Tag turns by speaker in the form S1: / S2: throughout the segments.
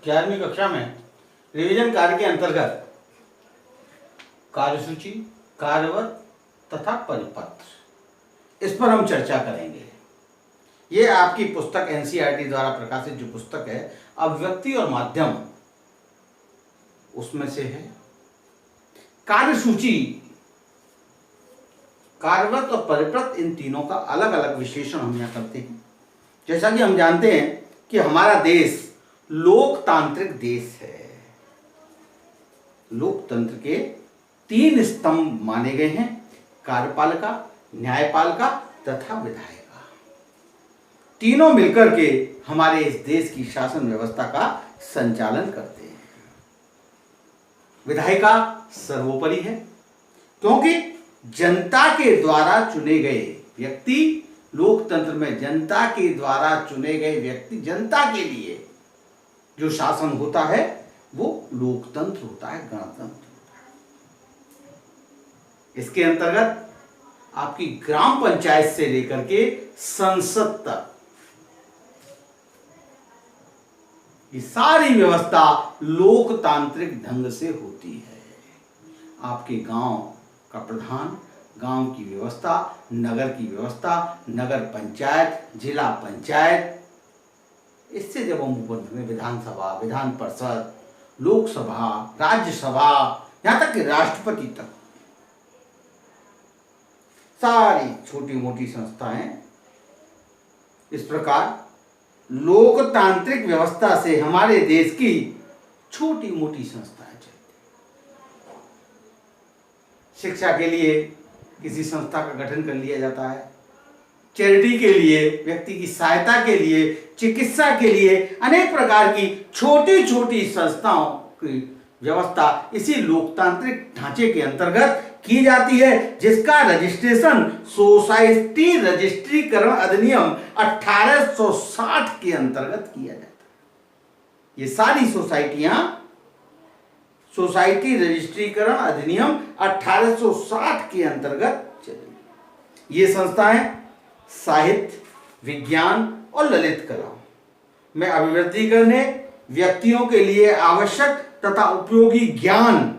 S1: 11वीं कक्षा में रिवीजन कार्य के अंतर्गत कार्यसूची, कार्यवत तथा परिपत्र, इस पर हम चर्चा करेंगे। ये आपकी पुस्तक एनसीईआरटी द्वारा प्रकाशित जो पुस्तक है अभिव्यक्ति और माध्यम, उसमें से है। कार्यसूची, कार्यवत और परिपत्र, इन तीनों का अलग अलग विशेषण हम यहाँ करते हैं। जैसा कि हम जानते हैं कि हमारा देश लोकतांत्रिक देश है। लोकतंत्र के 3 स्तंभ माने गए हैं, कार्यपालिका, न्यायपालिका तथा विधायिका। तीनों मिलकर के हमारे इस देश की शासन व्यवस्था का संचालन करते हैं। विधायिका सर्वोपरि है, क्योंकि जनता के द्वारा चुने गए व्यक्ति, लोकतंत्र में जनता के द्वारा चुने गए व्यक्ति, जनता के लिए जो शासन होता है वो लोकतंत्र होता है, गणतंत्र होता है। इसके अंतर्गत आपकी ग्राम पंचायत से लेकर के संसद तक ये सारी व्यवस्था लोकतांत्रिक ढंग से होती है। आपके गांव का प्रधान, गांव की व्यवस्था, नगर की व्यवस्था, नगर पंचायत, जिला पंचायत, इससे जब हम ऊपर में विधानसभा, विधान परिषद, लोकसभा, राज्यसभा, यहां तक कि राष्ट्रपति तक, सारी छोटी मोटी संस्थाएं, इस प्रकार लोकतांत्रिक व्यवस्था से हमारे देश की छोटी मोटी संस्थाएं चलती। शिक्षा के लिए किसी संस्था का गठन कर लिया जाता है, चैरिटी के लिए, व्यक्ति की सहायता के लिए, चिकित्सा के लिए, अनेक प्रकार की छोटी छोटी संस्थाओं की व्यवस्था इसी लोकतांत्रिक ढांचे के अंतर्गत की जाती है, जिसका रजिस्ट्रेशन सोसाइटी रजिस्ट्रीकरण अधिनियम 1860 के अंतर्गत किया जाता है। ये सारी सोसाइटियां सोसाइटी रजिस्ट्रीकरण अधिनियम 1860 के अंतर्गत चली। ये संस्थाएं साहित्य, विज्ञान और ललित कला में अभिवृद्धि करने, व्यक्तियों के लिए आवश्यक तथा उपयोगी ज्ञान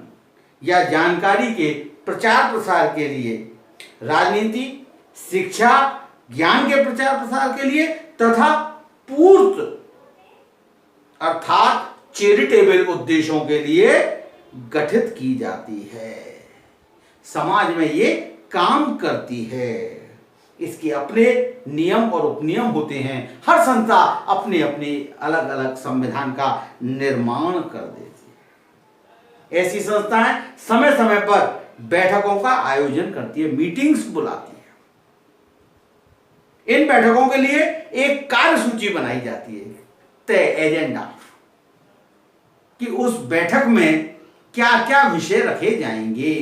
S1: या जानकारी के प्रचार प्रसार के लिए, राजनीति, शिक्षा, ज्ञान के प्रचार प्रसार के लिए तथा पूर्त अर्थात चैरिटेबल उद्देश्यों के लिए गठित की जाती है। समाज में ये काम करती है। इसके अपने नियम और उपनियम होते हैं। हर संस्था अपने अपने अलग अलग संविधान का निर्माण कर देती है। ऐसी संस्थाएं समय समय पर बैठकों का आयोजन करती है, मीटिंग्स बुलाती है। इन बैठकों के लिए एक कार्यसूची बनाई जाती है, तय एजेंडा, कि उस बैठक में क्या क्या विषय रखे जाएंगे।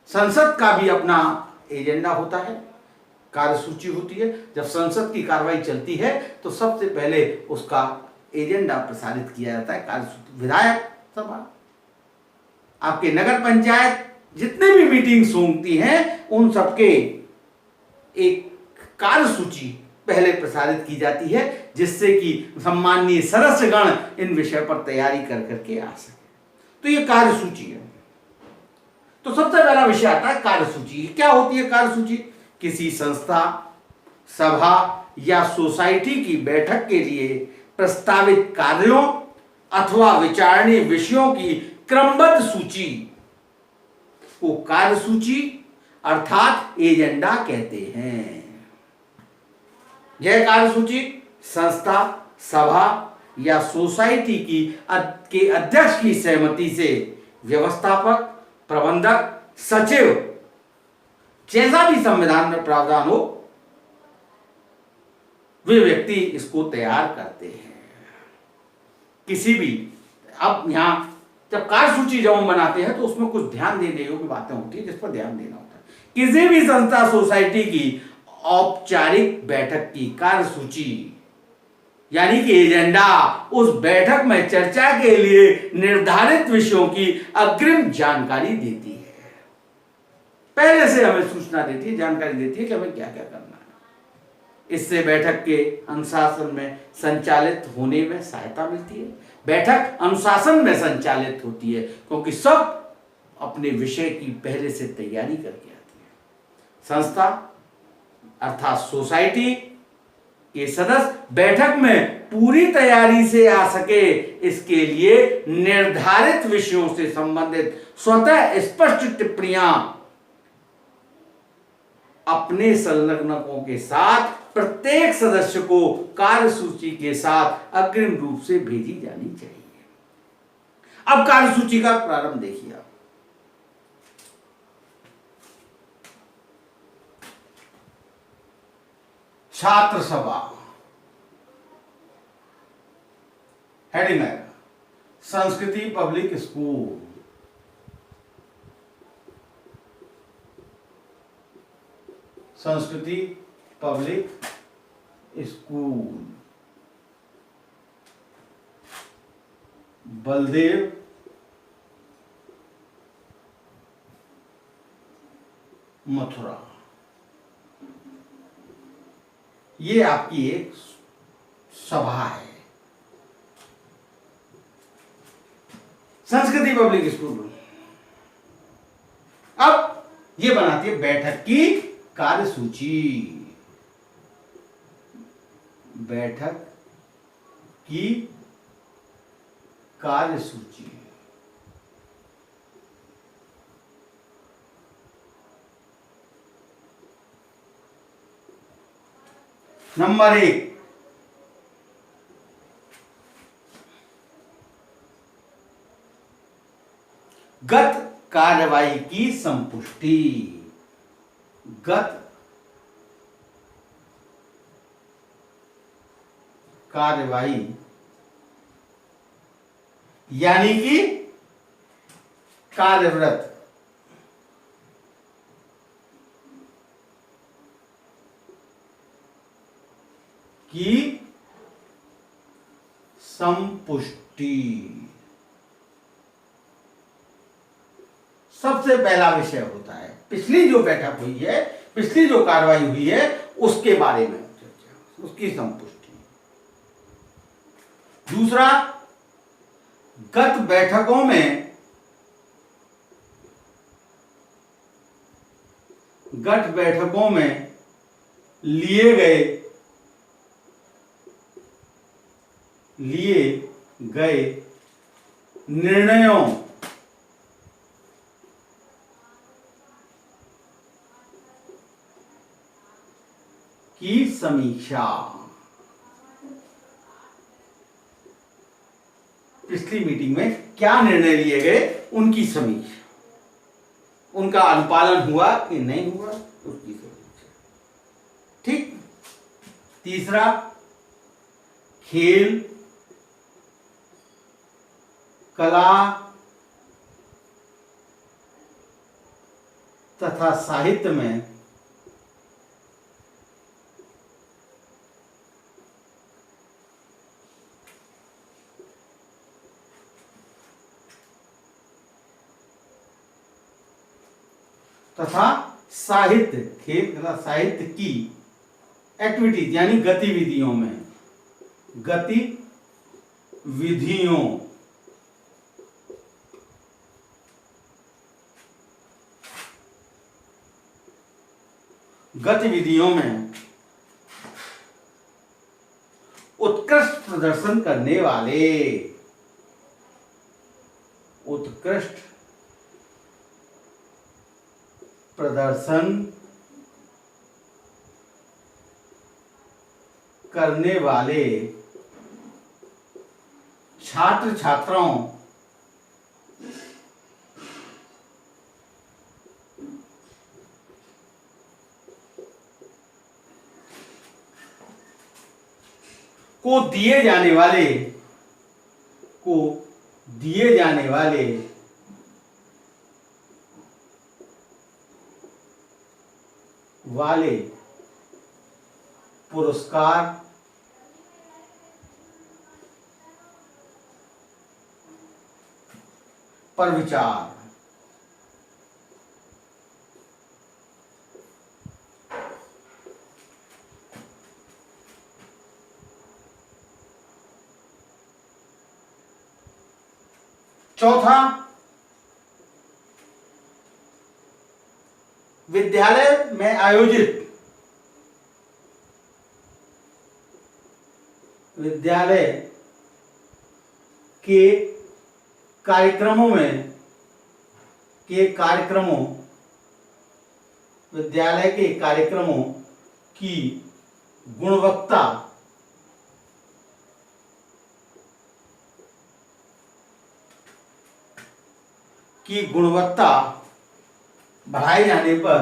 S1: संसद का भी अपना एजेंडा होता है, कार्यसूची होती है। जब संसद की कार्रवाई चलती है तो सबसे पहले उसका एजेंडा प्रसारित किया जाता है कार्यसूची। विधायक सभा, आपके नगर पंचायत जितने भी मीटिंग्स होती हैं उन सबके एक कार्यसूची पहले प्रसारित की जाती है, जिससे कि सम्माननीय सदस्यगण इन विषय पर तैयारी कर करके आ सके। तो ये कार्यसूची है। तो सबसे पहला विषय आता है कार्यसूची। क्या होती है कार्यसूची? किसी संस्था, सभा या सोसाइटी की बैठक के लिए प्रस्तावित कार्यों अथवा विचारणीय विषयों की क्रमबद्ध सूची को कार्यसूची अर्थात एजेंडा कहते हैं। यह कार्यसूची संस्था, सभा या सोसाइटी के अध्यक्ष की सहमति से व्यवस्थापक, प्रबंधक, सचिव, जैसा भी संविधान में प्रावधान हो, वे व्यक्ति इसको तैयार करते हैं। किसी भी, अब यहां जब कार्यसूची जब हम बनाते हैं तो उसमें कुछ ध्यान देने योग्य बातें होती है, जिस पर ध्यान देना होता है। किसी भी संस्था, सोसाइटी की औपचारिक बैठक की कार्यसूची यानी कि एजेंडा उस बैठक में चर्चा के लिए निर्धारित विषयों की अग्रिम जानकारी देती है। पहले से हमें सूचना देती है, जानकारी देती है कि हमें क्या क्या करना है। इससे बैठक के अनुशासन में संचालित होने में सहायता मिलती है। बैठक अनुशासन में संचालित होती है क्योंकि सब अपने विषय की पहले से तैयारी करके आती है। संस्था अर्थात सोसाइटी के सदस्य बैठक में पूरी तैयारी से आ सके, इसके लिए निर्धारित विषयों से संबंधित स्वतः स्पष्ट टिप्पणियां अपने संलग्नकों के साथ प्रत्येक सदस्य को कार्यसूची के साथ अग्रिम रूप से भेजी जानी चाहिए। अब कार्यसूची का प्रारंभ देखिए आप। छात्र सभा, हेडिंग है संस्कृति पब्लिक स्कूल। संस्कृति पब्लिक स्कूल, बलदेव मथुरा। ये आपकी एक सभा है। संस्कृति पब्लिक स्कूल अब ये बनाती है बैठक की कार्यसूची। बैठक की कार्यसूची, नंबर 1, गत कार्यवाही की संपुष्टि। गत कार्यवाही यानी कि कार्यव्रत की संपुष्टि। सबसे पहला विषय होता है पिछली जो बैठक हुई है, पिछली जो कार्रवाई हुई है उसके बारे में चर्चा, उसकी संपुष्टि। दूसरा, गत बैठकों में लिए गए निर्णयों की समीक्षा। पिछली मीटिंग में क्या निर्णय लिए गए उनकी समीक्षा, उनका अनुपालन हुआ कि नहीं हुआ उसकी समीक्षा। ठीक। तीसरा, खेल, कला तथा साहित्य में खेल कला साहित्य की एक्टिविटीज यानी गतिविधियों में उत्कृष्ट प्रदर्शन करने वाले छात्र छात्राओं को दिए जाने वाले पुरस्कार पर विचार। चौथा, विद्यालय में आयोजित विद्यालय के कार्यक्रमों विद्यालय के कार्यक्रमों की गुणवत्ता बढ़ाए जाने पर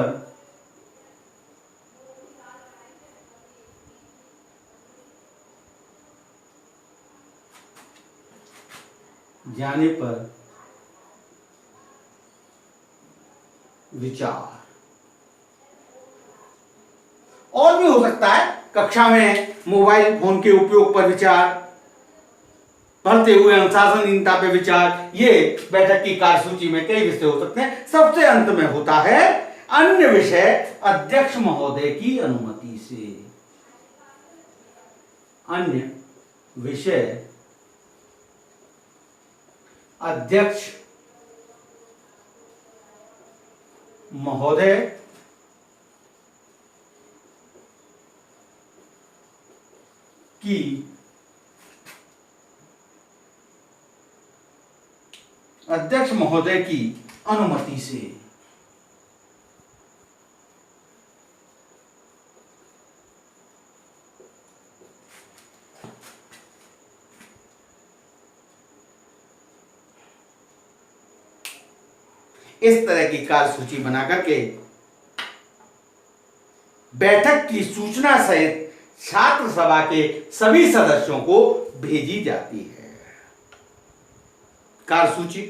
S1: विचार। और भी हो सकता है, कक्षा में मोबाइल फोन के उपयोग पर विचार, पढ़ते हुए अनुशासनहीनता पे विचार। ये बैठक की कार्यसूची में कई विषय हो सकते हैं। सबसे अंत में होता है अन्य विषय अध्यक्ष महोदय की अनुमति से। अन्य विषय अध्यक्ष महोदय की अनुमति से। इस तरह की कार्यसूची बना करके बैठक की सूचना सहित छात्र सभा के सभी सदस्यों को भेजी जाती है। कार्यसूची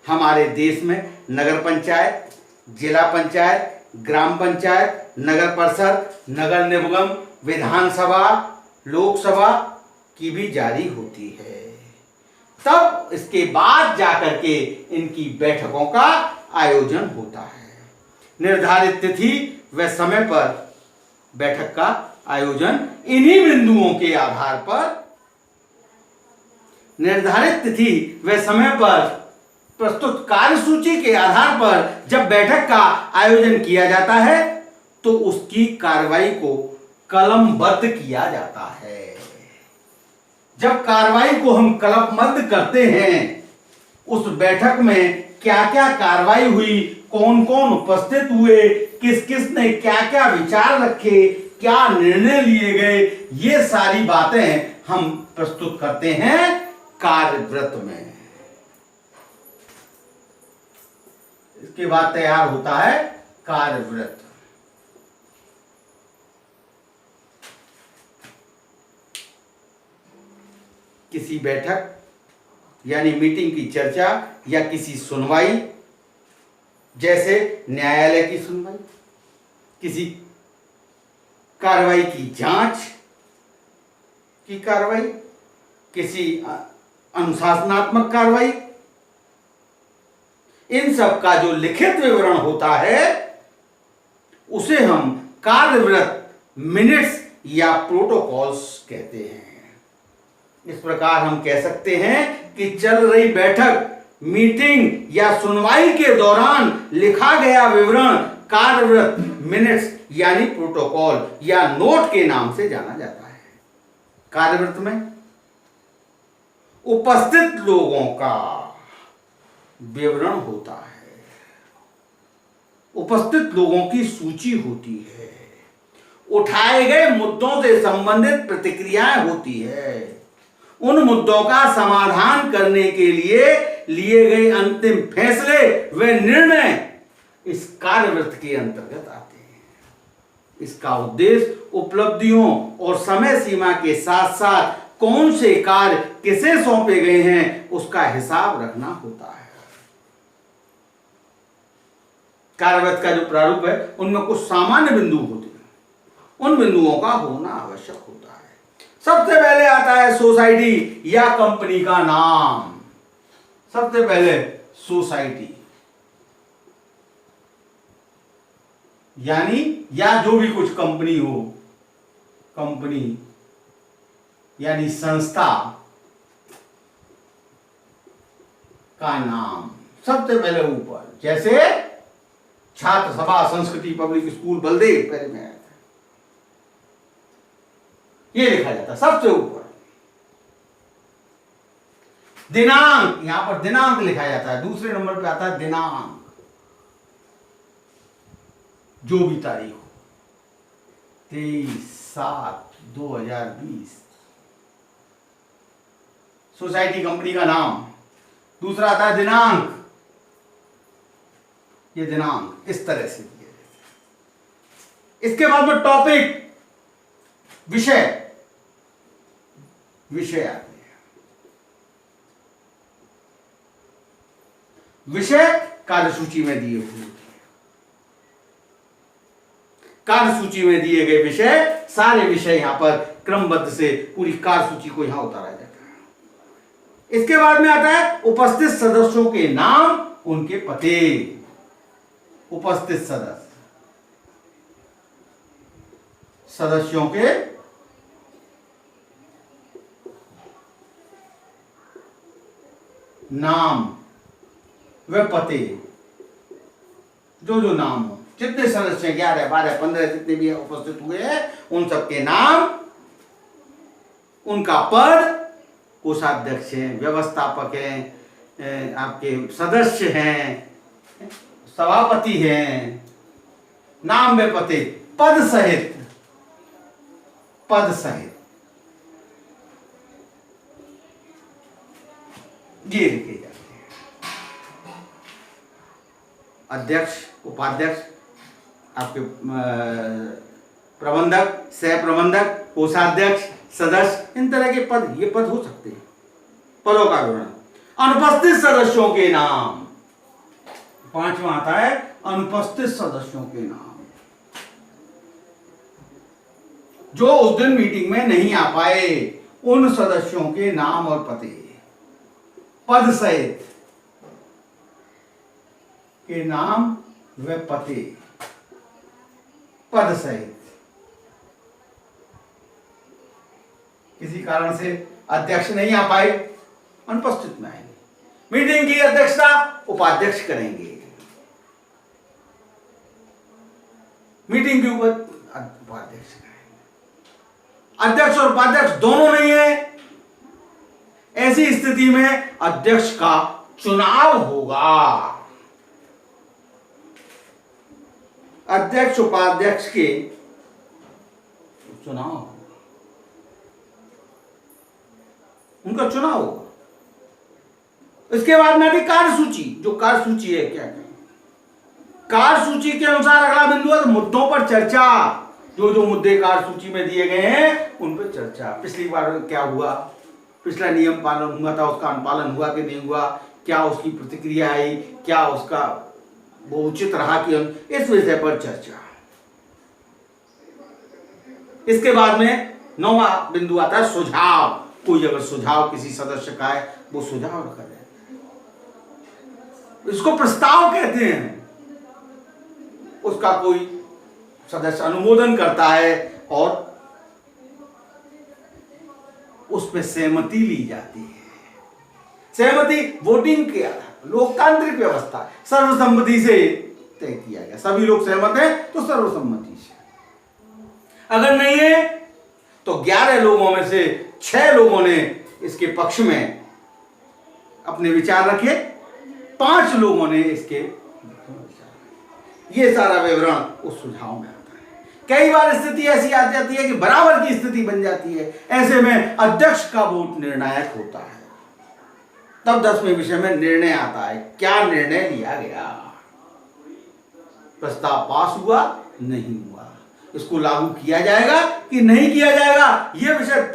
S1: हमारे देश में नगर पंचायत, जिला पंचायत, ग्राम पंचायत, नगर परिषद, नगर निगम, विधानसभा, लोकसभा की भी जारी होती है। तब इसके बाद जाकर के इनकी बैठकों का आयोजन होता है। निर्धारित तिथि व समय पर बैठक का आयोजन इन्हीं बिंदुओं के आधार पर, निर्धारित तिथि व समय पर प्रस्तुत कार्यसूची के आधार पर जब बैठक का आयोजन किया जाता है तो उसकी कार्रवाई को कलमबद्ध किया जाता है। जब कार्रवाई को हम कलमबद्ध करते हैं, उस बैठक में क्या क्या कार्रवाई हुई, कौन कौन उपस्थित हुए, किस किस ने क्या क्या विचार रखे, क्या निर्णय लिए गए, ये सारी बातें हम प्रस्तुत करते हैं कार्यवृत्त में। इसके बाद तैयार होता है कार्यवृत्त। किसी बैठक यानी मीटिंग की चर्चा या किसी सुनवाई, जैसे न्यायालय की सुनवाई, किसी कार्रवाई की जांच की कार्रवाई, किसी अनुशासनात्मक कार्रवाई, इन सब का जो लिखित विवरण होता है उसे हम कार्यवृत्त, मिनट्स या प्रोटोकॉल्स कहते हैं। इस प्रकार हम कह सकते हैं कि चल रही बैठक, मीटिंग या सुनवाई के दौरान लिखा गया विवरण कार्यवृत्त, मिनट्स यानी प्रोटोकॉल या नोट के नाम से जाना जाता है। कार्यवृत्त में उपस्थित लोगों का विवरण होता है, उपस्थित लोगों की सूची होती है, उठाए गए मुद्दों से संबंधित प्रतिक्रियाएं होती है, उन मुद्दों का समाधान करने के लिए लिए गए अंतिम फैसले व निर्णय इस कार्यवृत्त के अंतर्गत आते हैं। इसका उद्देश्य उपलब्धियों और समय सीमा के साथ साथ कौन से कार्य किसे सौंपे गए हैं उसका हिसाब रखना होता है। कार्यवृत्त का जो प्रारूप है उनमें कुछ सामान्य बिंदु होते हैं, उन बिंदुओं का होना आवश्यक होता है। सबसे पहले आता है सोसाइटी या कंपनी का नाम। सबसे पहले सोसाइटी यानी या जो भी कुछ कंपनी हो, कंपनी यानी संस्था का नाम सबसे पहले ऊपर, जैसे छात्र सभा संस्कृति पब्लिक स्कूल बलदेव पहले में आया था, ये लिखा जाता सबसे ऊपर। दिनांक, यहां पर दिनांक लिखा जाता है, दूसरे नंबर पे आता है दिनांक, जो भी तारीख हो, 23/7/2020। सोसाइटी कंपनी का नाम। दूसरा आता है दिनांक, ये दिनांक इस तरह से दिया जाता है। इसके बाद में टॉपिक, विषय, विषय आते हैं। विषय कार्यसूची में दिए हुए होते हैं। कार्यसूची में दिए गए विषय, सारे विषय यहां पर क्रमबद्ध से पूरी कार्यसूची को यहां उतारा जाता है। इसके बाद में आता है उपस्थित सदस्यों के नाम, उनके पते। उपस्थित सदस्य, सदस्यों के नाम व पते, जो जो नाम हो, जितने सदस्य 11, 12, 15 जितने भी उपस्थित हुए हैं, उन सबके नाम, उनका पद, कोषाध्यक्ष हैं, व्यवस्थापक हैं, आपके सदस्य हैं, सभापति हैं, नाम व पते, पद सहित, पद सहित ये लिखे जाते हैं। अध्यक्ष, उपाध्यक्ष, आपके प्रबंधक, सह प्रबंधक, कोषाध्यक्ष, सदस्य, इन तरह के पद, ये पद हो सकते हैं। पदों का विवरण। अनुपस्थित सदस्यों के नाम, पांचवा आता है अनुपस्थित सदस्यों के नाम, जो उस दिन मीटिंग में नहीं आ पाए, उन सदस्यों के नाम और पते, पद सहित के नाम व पते, पद सहित। किसी कारण से अध्यक्ष नहीं आ पाए, अनुपस्थित में आएंगे। मीटिंग की अध्यक्षता उपाध्यक्ष करेंगे, मीटिंग के ऊपर उपाध्यक्ष करेंगे। अध्यक्ष और उपाध्यक्ष दोनों नहीं है, ऐसी स्थिति में अध्यक्ष का चुनाव होगा। अध्यक्ष उपाध्यक्ष के चुनाव, उनका चुनाव होगा। इसके बाद में आती कार्यसूची, जो कार्यसूची है क्या क्या, कार्यसूची के अनुसार अगला बिंदु है मुद्दों पर चर्चा। जो जो मुद्दे कार्यसूची में दिए गए हैं उन पर चर्चा। पिछली बार क्या हुआ, पिछला नियम पालन हुआ था, उसका अनुपालन हुआ कि नहीं हुआ, क्या उसकी प्रतिक्रिया आई, क्या उसका वो उचित रहा कि, इस विषय पर चर्चा। इसके बाद में 9वां बिंदु आता है सुझाव। कोई अगर सुझाव किसी सदस्य का है, वो सुझाव रखा जाए, इसको प्रस्ताव कहते हैं। उसका कोई सदस्य अनुमोदन करता है और उस पर सहमति ली जाती है। सहमति वोटिंग के आधार, लोकतांत्रिक व्यवस्था, सर्वसम्मति से तय किया गया। सभी लोग सहमत हैं तो सर्वसम्मति से, अगर नहीं है तो 11 लोगों में से 6 लोगों ने इसके पक्ष में अपने विचार रखे, 5 लोगों ने इसके, ये सारा विवरण उस सुझाव में आता है। कई बार स्थिति ऐसी आ जाती है कि बराबर की स्थिति बन जाती है, ऐसे में अध्यक्ष का वोट निर्णायक होता है। तब 10वें विषय में निर्णय आता है। क्या निर्णय लिया गया, प्रस्ताव पास हुआ नहीं हुआ, इसको लागू किया जाएगा कि नहीं किया जाएगा, यह विषय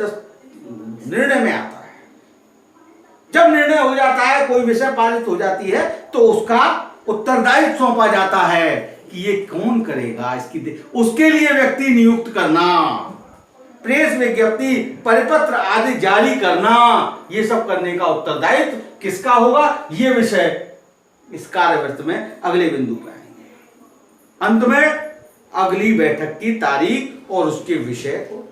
S1: निर्णय में आता है। जब निर्णय हो जाता है, कोई विषय पारित हो जाती है, तो उसका उत्तरदायित्व सौंपा जाता है कि ये कौन करेगा, इसकी उसके लिए व्यक्ति नियुक्त करना, प्रेस विज्ञप्ति, परिपत्र आदि जारी करना, ये सब करने का उत्तरदायित्व किसका होगा, ये विषय इस कार्यवृत्त में अगले बिंदु पर आएंगे। अंत में अगली बैठक की तारीख और उसके विषय को,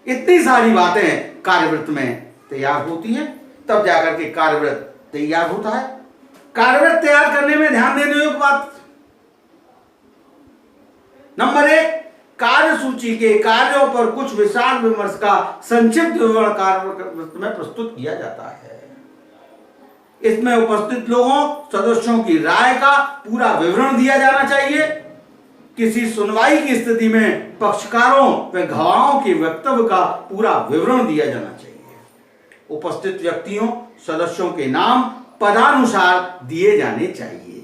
S1: इतनी सारी बातें कार्यवृत्त में तैयार होती हैं। तब जाकर के कार्यवृत्त तैयार होता है। कार्यवृत्त तैयार करने में ध्यान देने योग्य बात, नंबर 1, कार्यसूची के कार्यों पर कुछ विचार विमर्श का संक्षिप्त विवरण कार्यवृत्त में प्रस्तुत किया जाता है। इसमें उपस्थित लोगों सदस्यों की राय का पूरा विवरण दिया जाना चाहिए। किसी सुनवाई की स्थिति में पक्षकारों व गवाहों के वक्तव्य का पूरा विवरण दिया जाना चाहिए। उपस्थित व्यक्तियों सदस्यों के नाम पदानुसार दिए जाने चाहिए।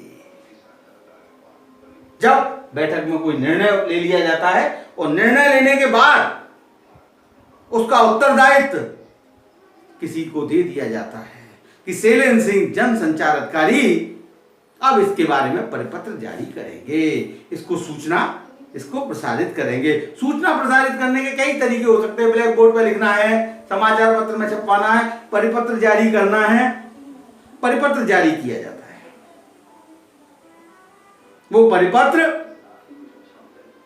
S1: जब बैठक में कोई निर्णय ले लिया जाता है और निर्णय लेने के बाद उसका उत्तरदायित्व किसी को दे दिया जाता है कि शैलेंद्र सिंह जन संचार अधिकारी अब इसके बारे में परिपत्र जारी करेंगे, इसको प्रसारित करेंगे। सूचना प्रसारित करने के कई तरीके हो सकते हैं। ब्लैक बोर्ड पर लिखना है, समाचार पत्र में छपवाना है, परिपत्र जारी करना है। परिपत्र जारी किया जाता है, वो परिपत्र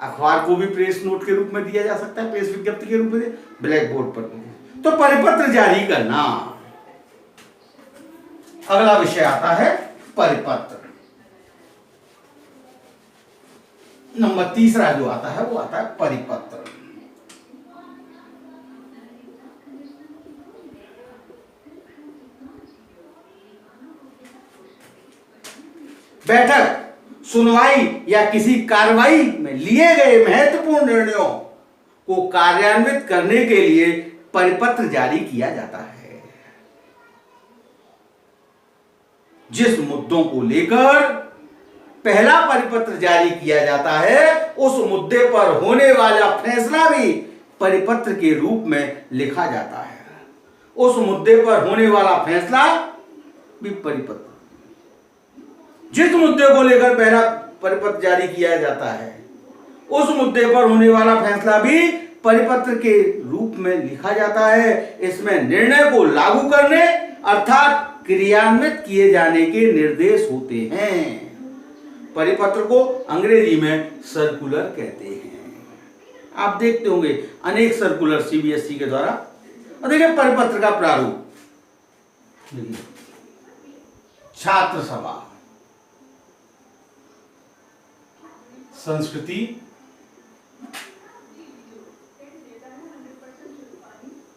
S1: अखबार को भी प्रेस नोट के रूप में दिया जा सकता है, प्रेस विज्ञप्ति के रूप में, ब्लैक बोर्ड पर। तो परिपत्र जारी करना। अगला विषय आता है परिपत्र। नंबर 3 जो आता है वो आता है परिपत्र। बैठक, सुनवाई या किसी कार्रवाई में लिए गए महत्वपूर्ण निर्णयों को कार्यान्वित करने के लिए परिपत्र जारी किया जाता है। जिस मुद्दों को लेकर पहला परिपत्र जारी किया जाता है, उस मुद्दे पर होने वाला फैसला भी परिपत्र के रूप में लिखा जाता है। उस मुद्दे पर होने वाला फैसला भी परिपत्र, जिस मुद्दे को लेकर पहला परिपत्र जारी किया जाता है, उस मुद्दे पर होने वाला फैसला भी परिपत्र के रूप में लिखा जाता है। इसमें निर्णय को लागू करने अर्थात क्रियान्वित किए जाने के निर्देश होते हैं। परिपत्र को अंग्रेजी में सर्कुलर कहते हैं। आप देखते होंगे अनेक सर्कुलर सीबीएसई के द्वारा। और देखिए परिपत्र का प्रारूप, छात्र सभा, संस्कृति,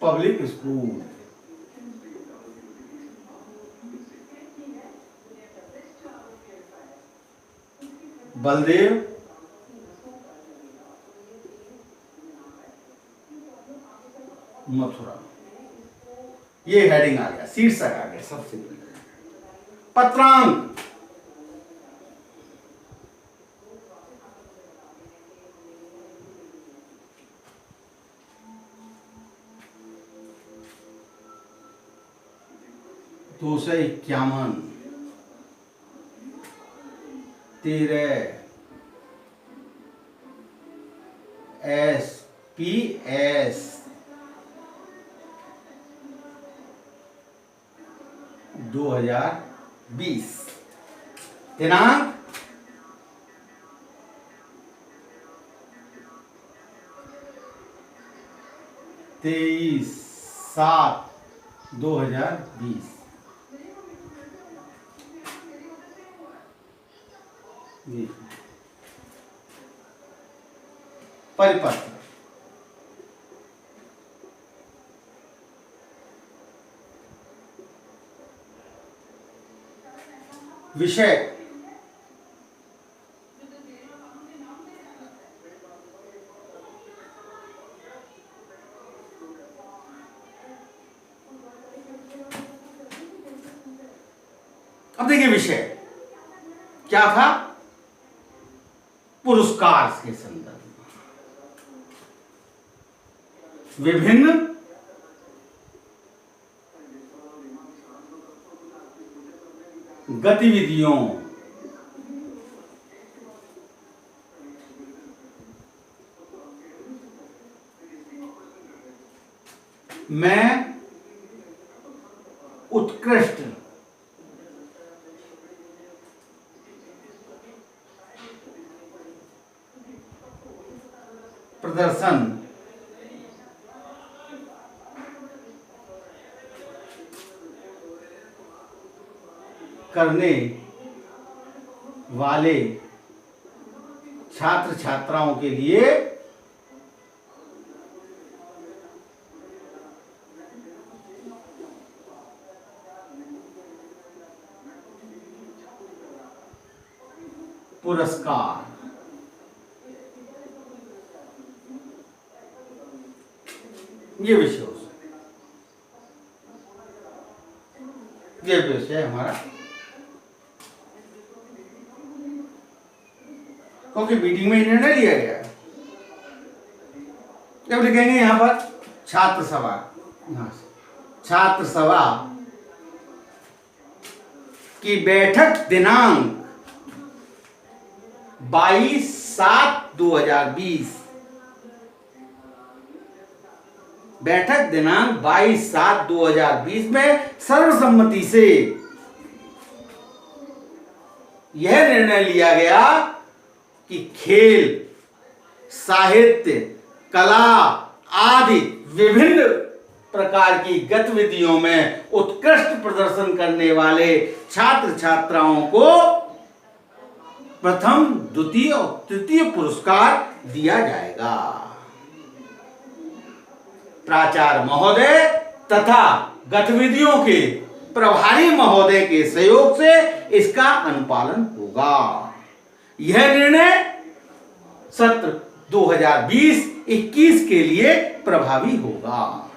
S1: पब्लिक स्कूल, बलदेव, मथुरा। ये हेडिंग आ गया, शीर्षक आ गया सबसे पहले। पत्रांक, दो सौ 51, 13 SPS 2020। दिनांक 23/7/2020। परिपत्र, विषय, अब देखिए विषय क्या था, पुरस्कार के संदर्भ में विभिन्न गतिविधियों में उत्कृष्ट प्रदर्शन करने वाले छात्र छात्राओं के लिए पुरस्कार, ये विषय है हमारा, क्योंकि मीटिंग में निर्णय लिया गया। जब लिखेंगे यहां पर छात्र सभा, यहां से छात्र सभा की बैठक दिनांक 22/7/2020, बैठक दिनांक 22/7/2020 में सर्वसम्मति से यह निर्णय लिया गया कि खेल, साहित्य, कला आदि विभिन्न प्रकार की गतिविधियों में उत्कृष्ट प्रदर्शन करने वाले छात्र छात्राओं को प्रथम, द्वितीय और तृतीय पुरस्कार दिया जाएगा। प्राचार्य महोदय तथा गतिविधियों के प्रभारी महोदय के सहयोग से इसका अनुपालन होगा। यह निर्णय सत्र 2020-21 के लिए प्रभावी होगा।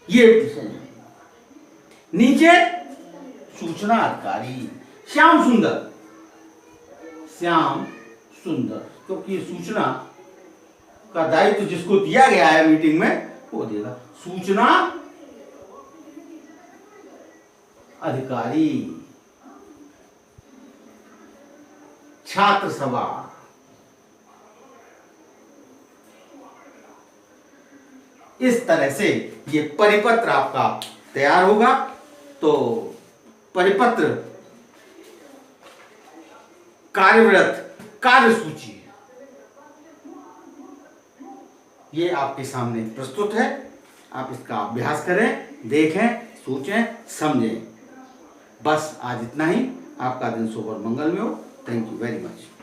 S1: ये विषय नीचे सूचना अधिकारी श्याम सुंदर, क्योंकि सूचना का दायित्व जिसको दिया गया है मीटिंग में वो देगा। सूचना अधिकारी, छात्र सभा, इस तरह से ये परिपत्र आपका तैयार होगा। तो परिपत्र, कार्यव्रत, कार्यसूची, ये आपके सामने प्रस्तुत है। आप इसका अभ्यास करें, देखें, सोचें, समझें। बस आज इतना ही। आपका दिन शुभ और मंगलमय हो। Thank you very much.